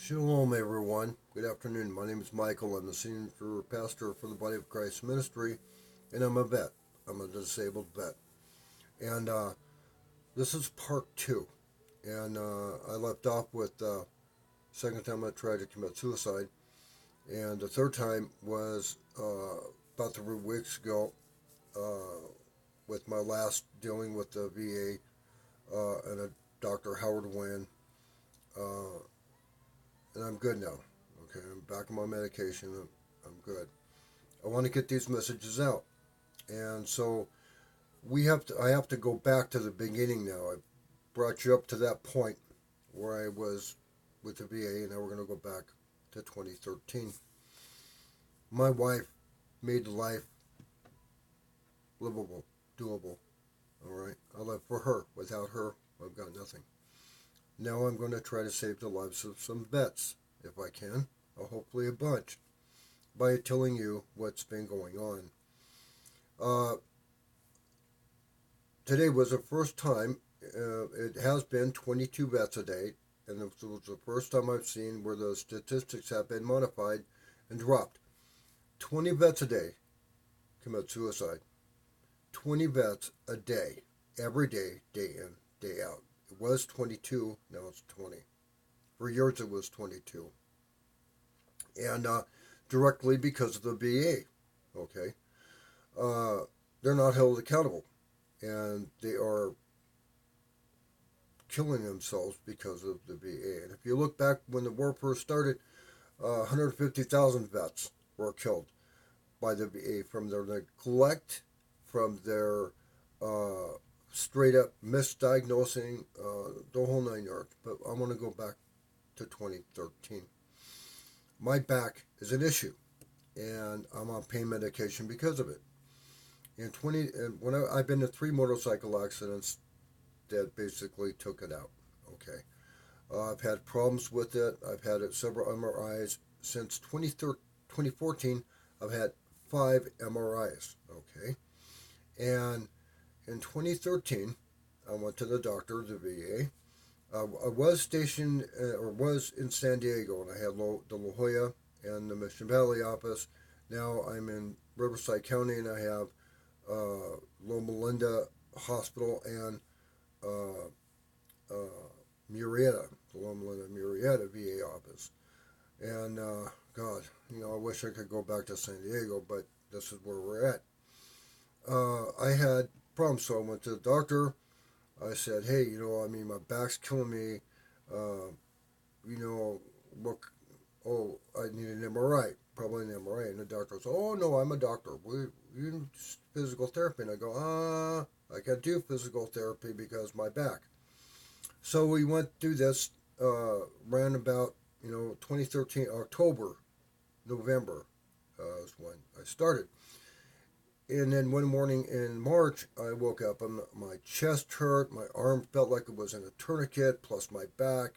Shalom, everyone. Good afternoon. My name is Michael. I'm the senior pastor for the Body of Christ Ministry, and I'm a vet. I'm a disabled vet. And this is part two. And I left off with second time I tried to commit suicide, and the third time was about 3 weeks ago with my last dealing with the VA and a Dr. Howard Wynn. Uh, and I'm good now. Okay, I'm back on my medication. I'm good. I want to get these messages out, and so I have to go back to the beginning now. I brought you up to that point where I was with the VA, and now we're going to go back to 2013. My wife made life livable, doable. All right, I live for her. Without her, I've got nothing. Now I'm going to try to save the lives of some vets if I can. Hopefully a bunch by telling you what's been going on. Uh, Today was the first time, it has been 22 vets a day, and it was the first time I've seen where the statistics have been modified and dropped. 20 vets a day commit suicide. 20 vets a day, every day, day in, day out. It was 22, now it's 20. For years it was 22. And directly because of the VA, okay? They're not held accountable, and they are killing themselves because of the VA. And if you look back when the war first started, 150,000 vets were killed by the VA from their neglect, from their straight up misdiagnosing, the whole 9 yards. But I want to go back to 2013. My back is an issue, and I'm on pain medication because of it. I've been in 3 motorcycle accidents that basically took it out. Okay, I've had problems with it. I've had several MRIs since 2014. I've had 5 MRIs. Okay, and in 2013, I went to the doctor, the VA. I was stationed or was in San Diego, and I had the La Jolla and the Mission Valley office. Now I'm in Riverside County, and I have Loma Linda Hospital and uh, Murrieta, the Loma Linda Murrieta VA office. And God, I wish I could go back to San Diego, but this is where we're at. I had problems, so I went to the doctor. I said, hey, my back's killing me. Uh, what? Oh, I need an MRI, probably an MRI. And the doctor said, oh, no, I'm a doctor. You need physical therapy. And I go, I can't do physical therapy because my back. So we went through this, ran about, 2013, October, November is when I started. And then one morning in March, I woke up and my chest hurt, my arm felt like it was in a tourniquet, plus my back.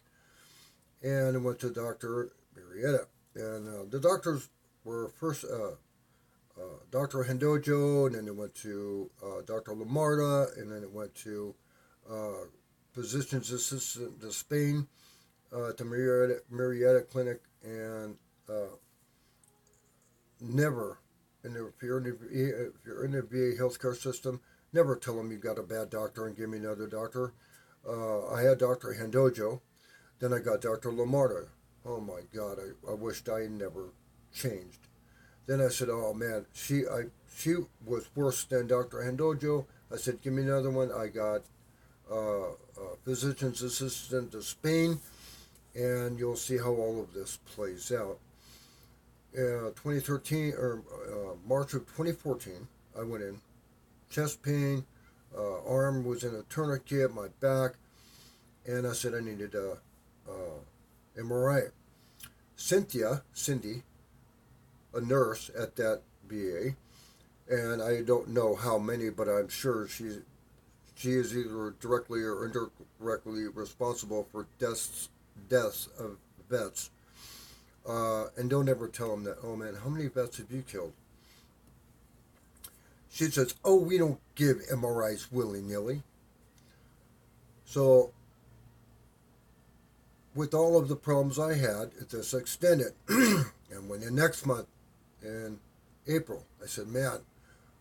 And I went to Dr. Marietta. And the doctors were first Dr. Hendojo, and then it went to Dr. Lamarda, and then it went to uh, physician's assistant to Spain at the Marietta Clinic, and uh, never, and if you're in the VA healthcare system, never tell them you got a bad doctor and give me another doctor. I had Dr. Hendojo, then I got Dr. Lamarda. Oh my God, I wished I never changed. Then I said, "Oh man, she was worse than Dr. Hendojo." I said, "Give me another one." I got physician's assistant to Spain, and you'll see how all of this plays out. 2013 or March of 2014, I went in, chest pain, arm was in a tourniquet, my back, and I said I needed a MRI. Cindy, a nurse at that VA, and I don't know how many, but I'm sure she is either directly or indirectly responsible for deaths of vets. And don't ever tell them that. Oh man, how many vets have you killed? She says, "Oh, we don't give MRIs willy nilly." So with all of the problems I had, this extended. And when the next month, in April, I said, man,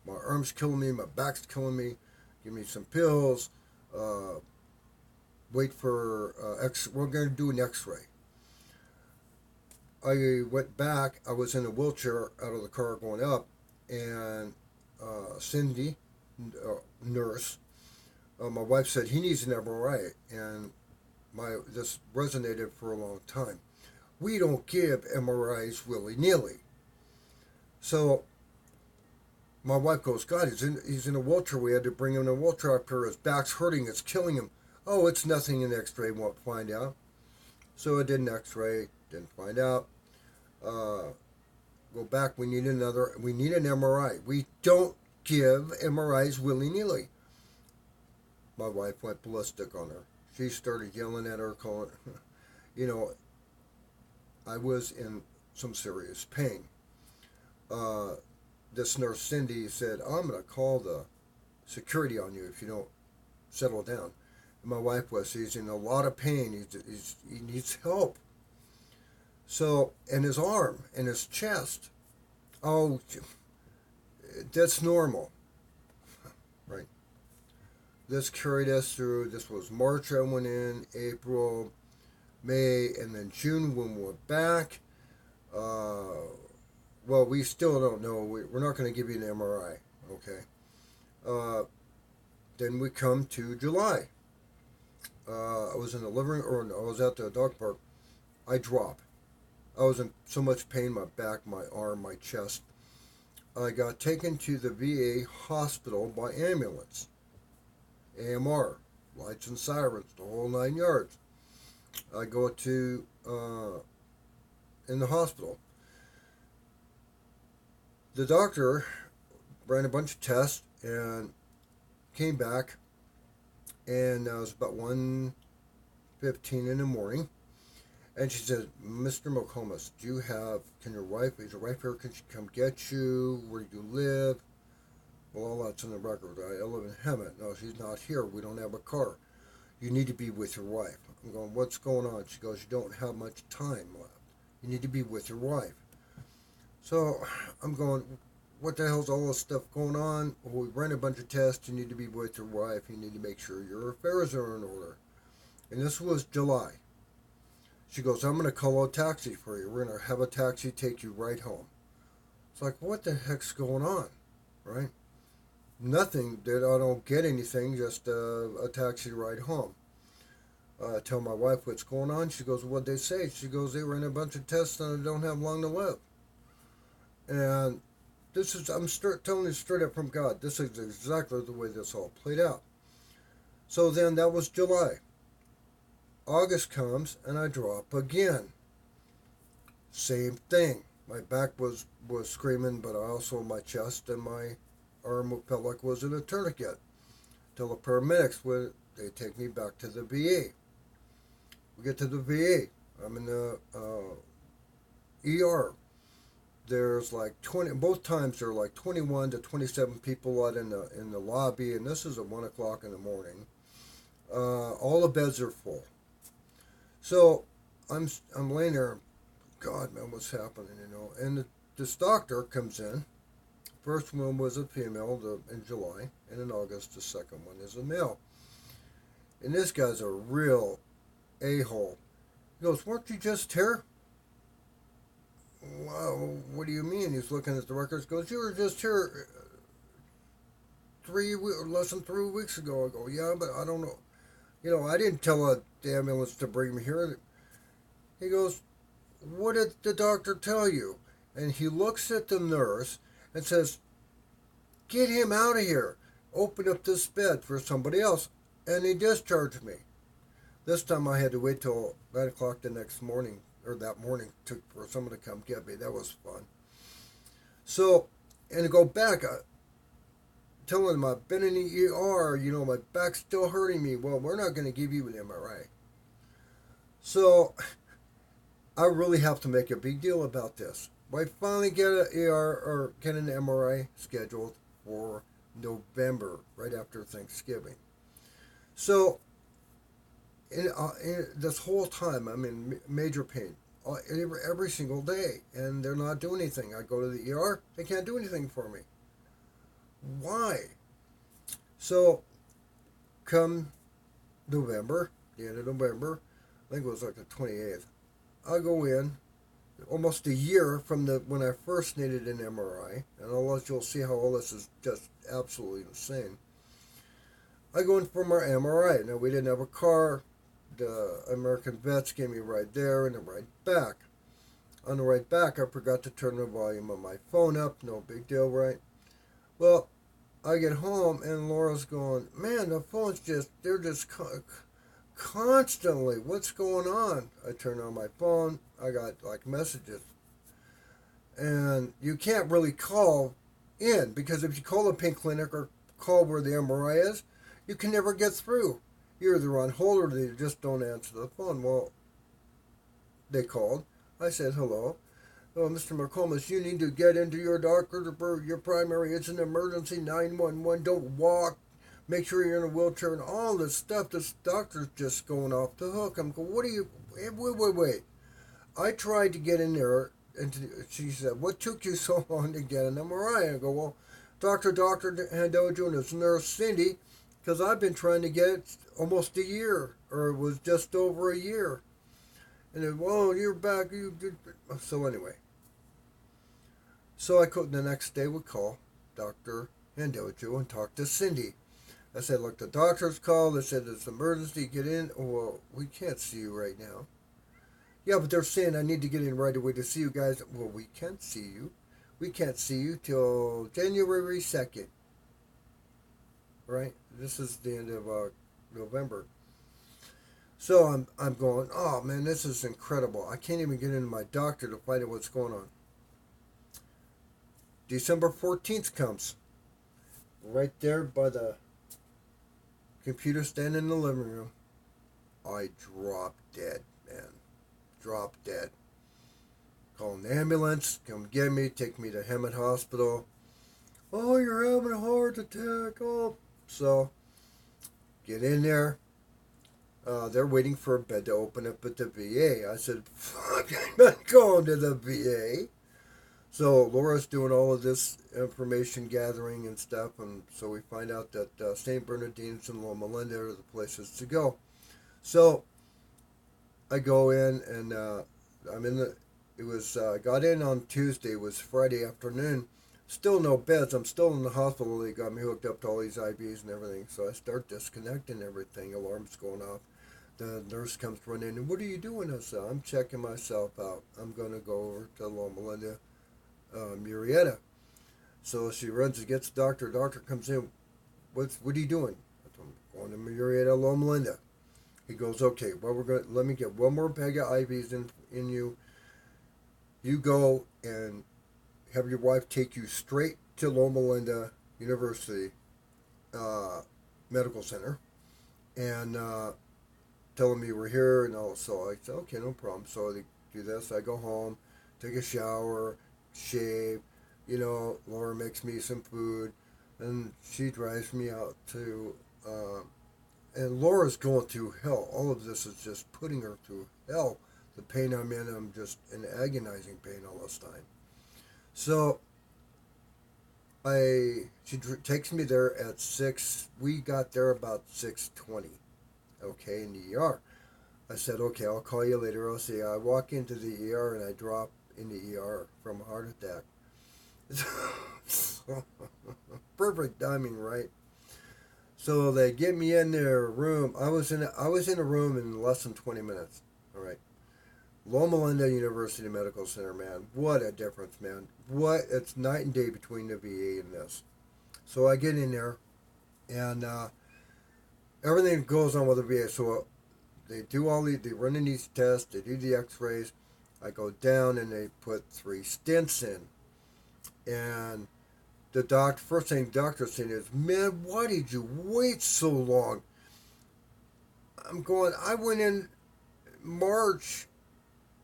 my arm's killing me, my back's killing me, give me some pills, wait for we're going to do an x-ray. I went back, I was in a wheelchair out of the car going up, and Cindy, nurse, my wife said, he needs an MRI, and this resonated for a long time. We don't give MRIs willy-nilly. So my wife goes, God, he's in a wheelchair. We had to bring him in a wheelchair up here. His back's hurting. It's killing him. Oh, it's nothing in x-ray. Won't find out. So I did an x-ray. Didn't find out. Go back. We need an MRI. We don't give MRIs willy-nilly. My wife went ballistic on her. She started yelling at her, calling, I was in some serious pain. This nurse, Cindy, said, I'm going to call the security on you if you don't settle down. And my wife was, he's in a lot of pain. He needs help. So, and his arm and his chest, oh, that's normal, right? This carried us through, this was March I went in, April, May, and then June when we went back. Well, we still don't know. We're not going to give you an MRI, okay? Then we come to July. I was in the living room, or I was at the dog park. I drop. I was in so much pain, my back, my arm, my chest. I got taken to the VA hospital by ambulance. AMR, lights and sirens, the whole 9 yards. I go to, in the hospital. The doctor ran a bunch of tests and came back, and it was about 1:15 in the morning, and she said, Mr. McComas, is your wife here, can she come get you, where do you live? Well, all that's in the record. I live in Hemet. No, she's not here, we don't have a car. You need to be with your wife. I'm going, what's going on? She goes, you don't have much time left. You need to be with your wife. So I'm going, what the hell's all this stuff going on? Well, we ran a bunch of tests. You need to be with your wife. You need to make sure your affairs are in order. And this was July. She goes, I'm going to call a taxi for you. We're going to have a taxi take you right home. It's like, what the heck's going on? Right? Nothing. I don't get anything, just a taxi ride home. I tell my wife what's going on. She goes, what'd they say? She goes, they ran a bunch of tests and I don't have long to live. And I'm telling you straight up from God, this is exactly the way this all played out. So then that was July. August comes and I drop again. Same thing. My back was screaming, but also my chest and my arm felt like was in a tourniquet. Till the paramedics they take me back to the VA. We get to the VA. I'm in the ER. There's like 20. Both times there are like 21 to 27 people out in the lobby, and this is at 1 o'clock in the morning. All the beds are full. So I'm laying there. God, man, what's happening? And this doctor comes in. First one was a female in July, and in August the second one is a male. And this guy's a real a-hole. He goes, weren't you just here? Wow, what do you mean? He's looking at the records. Goes, you were just here less than 3 weeks ago. I go, yeah, but I don't know. I didn't tell the ambulance to bring me here. He goes, what did the doctor tell you? And he looks at the nurse and says, get him out of here. Open up this bed for somebody else. And he discharged me. This time I had to wait till 9 o'clock the next morning, or that morning, for someone to come get me. That was fun. So, and to go back, telling him I've been in the ER, my back's still hurting me. Well, we're not going to give you an MRI. So, I really have to make a big deal about this. I finally get an MRI scheduled for November, right after Thanksgiving. So, in this whole time, I'm in major pain every single day, and they're not doing anything. I go to the ER, they can't do anything for me. Why? So, come November, the end of November, I think it was like the 28th, I go in, almost a year from the when I first needed an MRI, and you'll see how all this is just absolutely insane. I go in for my MRI. Now, we didn't have a car. The American vets gave me a ride there and a ride back. On the ride back, I forgot to turn the volume of my phone up. No big deal, right? Well, I get home and Laura's going, man, the phone's they're just constantly, what's going on? I turn on my phone. I got like messages. And you can't really call in because if you call a pain clinic or call where the MRI is, you can never get through. You're either on hold or they just don't answer the phone. Well, they called. I said, hello. Oh, Mr. McComas, you need to get into your doctor. Your primary. It's an emergency. 911. Don't walk. Make sure you're in a wheelchair and all this stuff. This doctor's just going off the hook. I'm going, what are you? Wait. I tried to get in there, and she said, what took you so long to get an MRI? I go, well, Dr. Handojo and his nurse, Cindy, because I've been trying to get it almost a year, or it was just over a year. And then, well, you're back. So anyway. So the next day we call Dr. Handojo and talk to Cindy. I said, look, the doctor's called. They said it's an emergency. Get in. Oh, well, we can't see you right now. Yeah, but they're saying I need to get in right away to see you guys. Well, we can't see you. We can't see you till January 2nd. Right? This is the end of November. So I'm going, oh man, this is incredible. I can't even get into my doctor to find out what's going on. December 14th comes. Right there by the computer stand in the living room. I drop dead, man. Drop dead. Call an ambulance, come get me, take me to Hemet Hospital. Oh, you're having a heart attack. Oh. So, get in there. They're waiting for a bed to open up at the VA. I said, fuck, I'm not going to the VA. So Laura's doing all of this information gathering and stuff, and so we find out that St. Bernardine's and Loma Linda are the places to go. So I go in, and I'm in the. It was got in on Tuesday. It was Friday afternoon. Still no beds. I'm still in the hospital. They got me hooked up to all these IVs and everything. So I start disconnecting everything. Alarm's going off. The nurse comes running in. What are you doing? I said, I'm checking myself out. I'm going to go over to Loma Linda, Murrieta. So she runs and gets the doctor. The doctor comes in. What are you doing? I told him, going to Murrieta, Loma Linda. He goes, okay, well, let me get one more bag of IVs in you. You go and have your wife take you straight to Loma Linda University Medical Center and tell them you were here. And all. So I said, okay, no problem. So they do this. I go home, take a shower, shave. Laura makes me some food, and she drives me out to. And Laura's going through hell. All of this is just putting her through hell. The pain I'm in, I'm just in agonizing pain all this time. So she takes me there at 6. We got there about 6:20. Okay, in the ER. I said, okay, I'll call you later. I'll see. I walk into the ER and I drop in the ER from a heart attack. Perfect timing, right? So they get me in their room. I was in a room in less than 20 minutes. All right. Loma Linda University Medical Center, man. What a difference, man. It's night and day between the VA and this. So I get in there, and everything goes on with the VA. So they run in these tests, they do the x-rays. I go down, and they put 3 stents in. And the first thing the doctor's saying is, man, why did you wait so long? I'm going, I went in March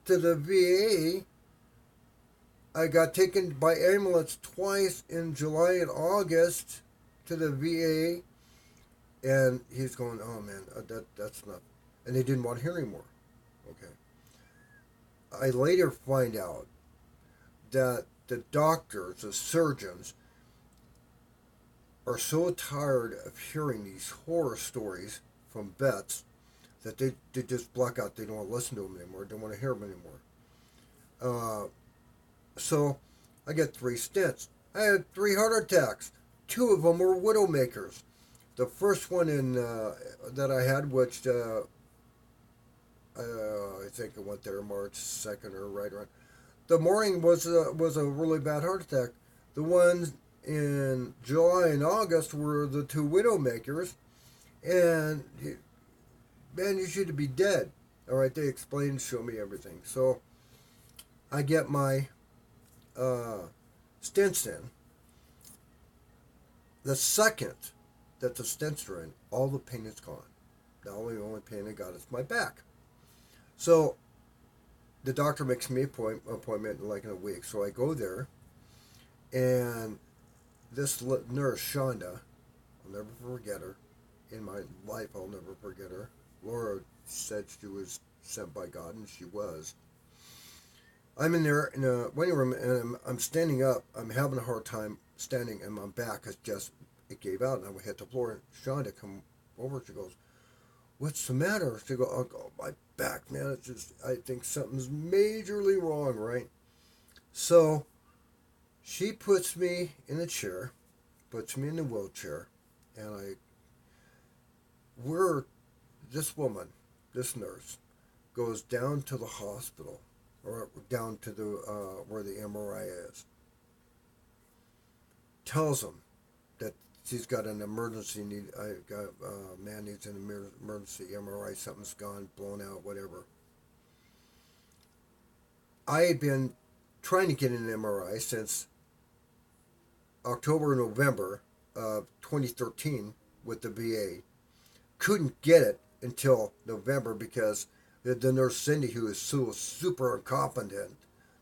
to the VA. I got taken by ambulance twice in July and August to the VA. And he's going, oh man, that's not. and they didn't want to hear anymore. Okay. I later find out that the doctors, the surgeons, are so tired of hearing these horror stories from vets that they just block out. They don't want to listen to them anymore. They don't want to hear them anymore. Uh, so I got 3 stents. I had 3 heart attacks. 2 of them were widowmakers. The first one that I had, which I think it went there March 2nd or right around. The morning was a really bad heart attack. The ones in July and August were the 2 widowmakers, and man, you should be dead. All right, they explained, show me everything. So I get my stents in. The second that the stents are in, all the pain is gone. The only pain I got is my back. So the doctor makes me appointment like in a week. So I go there, and this nurse, Shonda, I'll never forget her. In my life, I'll never forget her. Laura said she was sent by God, and she was. I'm in there in a waiting room, and I'm standing up. I'm having a hard time standing, and my back is just, it gave out, and I hit the floor. And Shonda come over, she goes, "What's the matter?" She goes, "Oh, my back, man. It's just, I think something's majorly wrong, right?" So she puts me in a chair, puts me in the wheelchair, and we're, this woman, this nurse, goes down to the hospital, or down to the where the MRI is, tells them that she's got an emergency need. Man needs an emergency MRI. Something's gone, blown out, whatever. I had been trying to get an MRI since October, November of 2013 with the VA. Couldn't get it until November because the nurse Cindy, who is so super incompetent,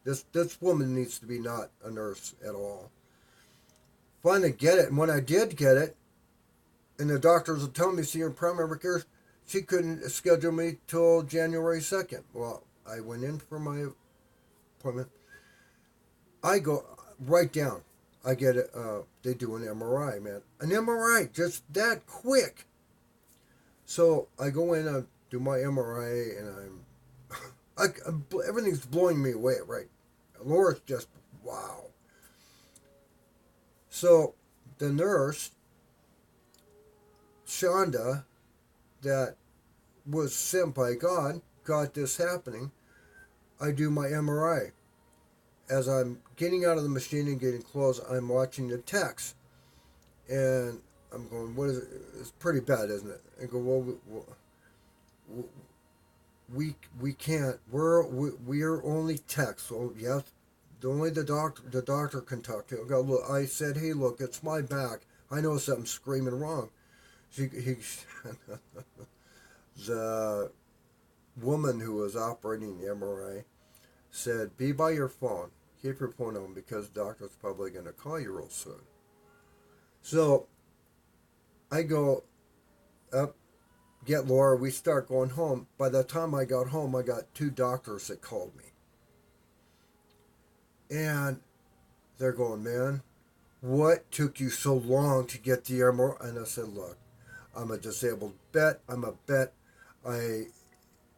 this woman needs to be not a nurse at all. Finally get it, and when I did get it, and the doctors were telling me, see, your primary care, she couldn't schedule me till January 2nd. Well, I went in for my appointment. I go right down. I get it. They do an MRI, man. An MRI, just that quick. So I go in, I do my MRI, and everything's blowing me away, right? Laura's just, wow. So the nurse, Shonda, that was sent by God, got this happening. I do my MRI. As I'm getting out of the machine and getting close, I'm watching the text. And I'm going, what is it? It's pretty bad, isn't it? I go, well, we can't. We're only text. So yes, only the doctor can talk to you. I go, look, I said, hey, look, it's my back. I know something's screaming wrong. The woman who was operating the MRI said, be by your phone. Keep your phone on because the doctor's probably going to call you real soon. So I go up, get Laura. We start going home. By the time I got home, I got 2 doctors that called me. And they're going, man, what took you so long to get the MRI? And I said, look, I'm a disabled vet. I'm a vet.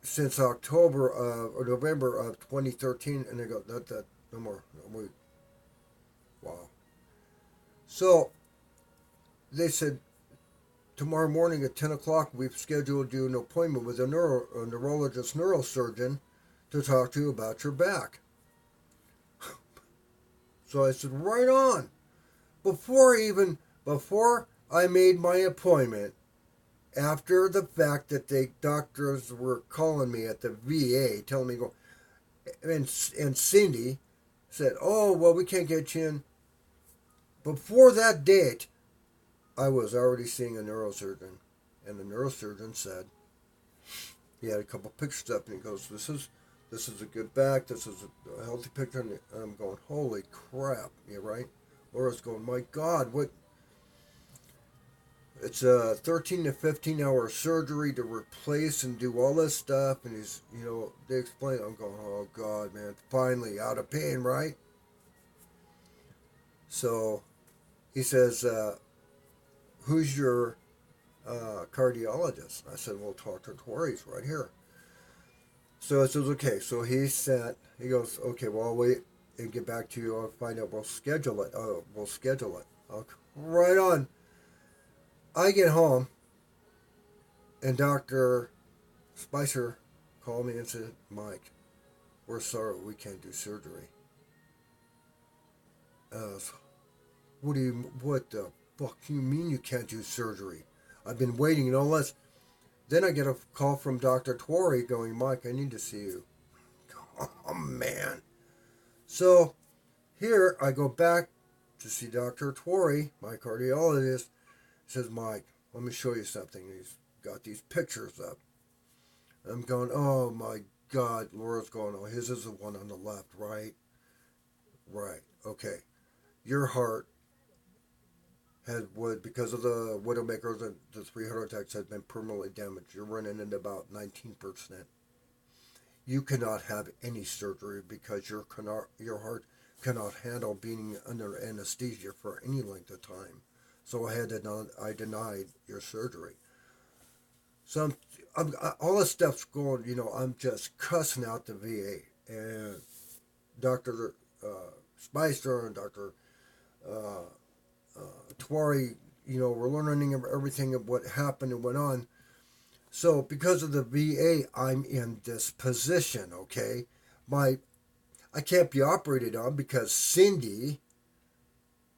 Since October or November of 2013, and they go, that no more. No, wow. So they said, tomorrow morning at 10 o'clock, we've scheduled you an appointment with a neurologist, neurosurgeon to talk to you about your back. So I said, right on. Before I made my appointment, after the fact that the doctors were calling me at the VA, telling me, go, and Cindy said, oh, well, we can't get you in. Before that date, I was already seeing a neurosurgeon, and the neurosurgeon said, he had a couple pictures up, and he goes, this is a good back, this is a healthy picture, and I'm going, holy crap, you right? Laura's going, my God, what? It's a 13 to 15 hour surgery to replace and do all this stuff. And he's, they explain. I'm going, oh God, man, finally out of pain, right? So he says, who's your cardiologist? I said, well, Dr. Torrey's right here. So I says, okay. So he goes, okay, well, I'll wait and get back to you. I'll find out. We'll schedule it. Oh, we'll schedule it. Okay. Right on. I get home, and Dr. Spicer called me and said, Mike, we're sorry, we can't do surgery. So, what the fuck do you mean you can't do surgery? I've been waiting and all this. Then I get a call from Dr. Torrey going, Mike, I need to see you. Oh, man. So here I go back to see Dr. Torrey, my cardiologist. He says, Mike, let me show you something. He's got these pictures up. I'm going, oh my God. Laura's going, oh, his is the one on the left, right? Right. Okay. Your heart because of the Widowmaker, the 3 heart attacks has been permanently damaged. You're running at about 19%. You cannot have any surgery because your heart cannot handle being under anesthesia for any length of time. So I denied your surgery. So all this stuff's going, I'm just cussing out the VA. And Dr. Spicer and Dr. Torrey, we're learning everything of what happened and went on. So because of the VA, I'm in this position, okay? I can't be operated on because Cindy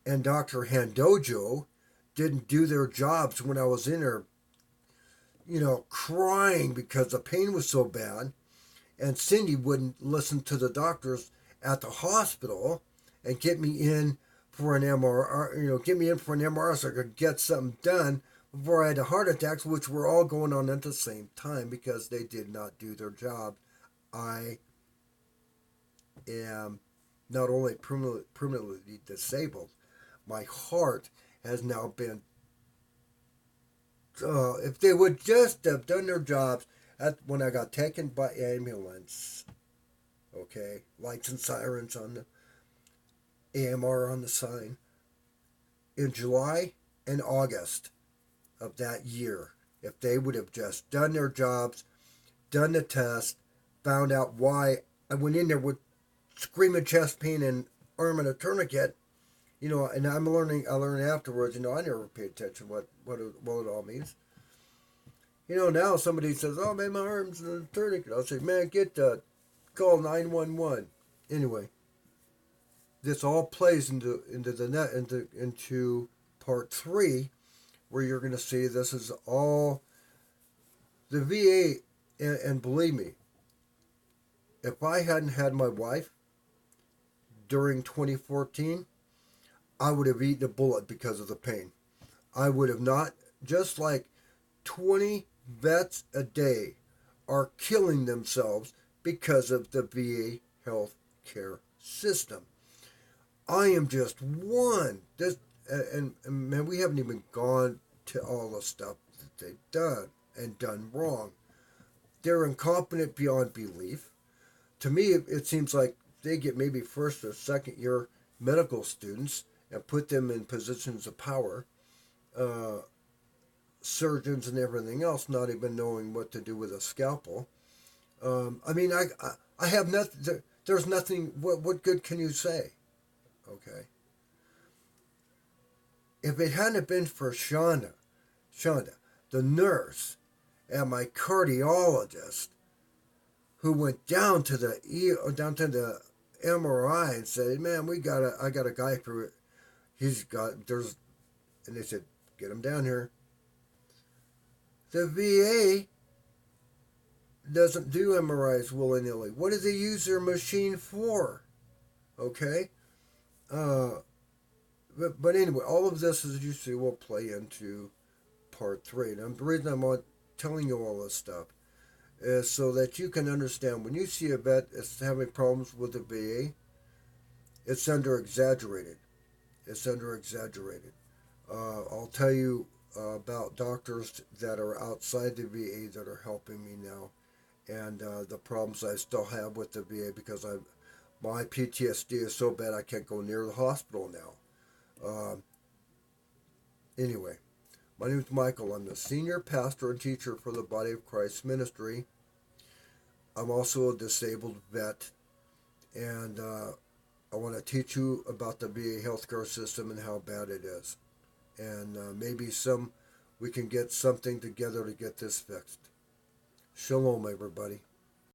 and Dr. Handojo didn't do their jobs when I was in there, crying because the pain was so bad. And Cindy wouldn't listen to the doctors at the hospital and get me in for an MRI, so I could get something done before I had the heart attacks, which were all going on at the same time because they did not do their job. I am not only permanently disabled, my heart has now been. If they would just have done their jobs when I got taken by ambulance, okay, lights and sirens on the AMR on the sign, in July and August of that year, if they would have just done their jobs, done the test, found out why I went in there with screaming chest pain and arm in a tourniquet, and I learned afterwards, I never paid attention what it all means. Now somebody says, oh man, my arm's in a tourniquet. I'll say, man, call 911. Anyway, this all plays into part 3, where you're going to see this is all the VA. And believe me, if I hadn't had my wife during 2014, I would have eaten a bullet because of the pain. I would have not, just like 20 vets a day are killing themselves because of the VA health care system. I am just one. And man, we haven't even gone to all the stuff that they've done and done wrong. They're incompetent beyond belief. To me, it seems like they get maybe first or second year medical students and put them in positions of power, surgeons and everything else, not even knowing what to do with a scalpel. I have nothing. There's nothing. What good can you say? Okay. If it hadn't been for Shonda, the nurse, and my cardiologist, who went down to the MRI and said, "Man, I got a guy for, and they said, get him down here." The VA doesn't do MRIs willy-nilly. What do they use their machine for? Okay? But anyway, all of this, as you see, will play into part 3. And the reason I'm telling you all this stuff is so that you can understand when you see a vet is having problems with the VA, it's under exaggerated. I'll tell you about doctors that are outside the VA that are helping me now, and the problems I still have with the VA because my PTSD is so bad I can't go near the hospital now. Anyway, my name is Michael. I'm the senior pastor and teacher for the Body of Christ Ministry. I'm also a disabled vet, and I want to teach you about the VA healthcare system and how bad it is. And maybe we can get something together to get this fixed. Shalom, everybody.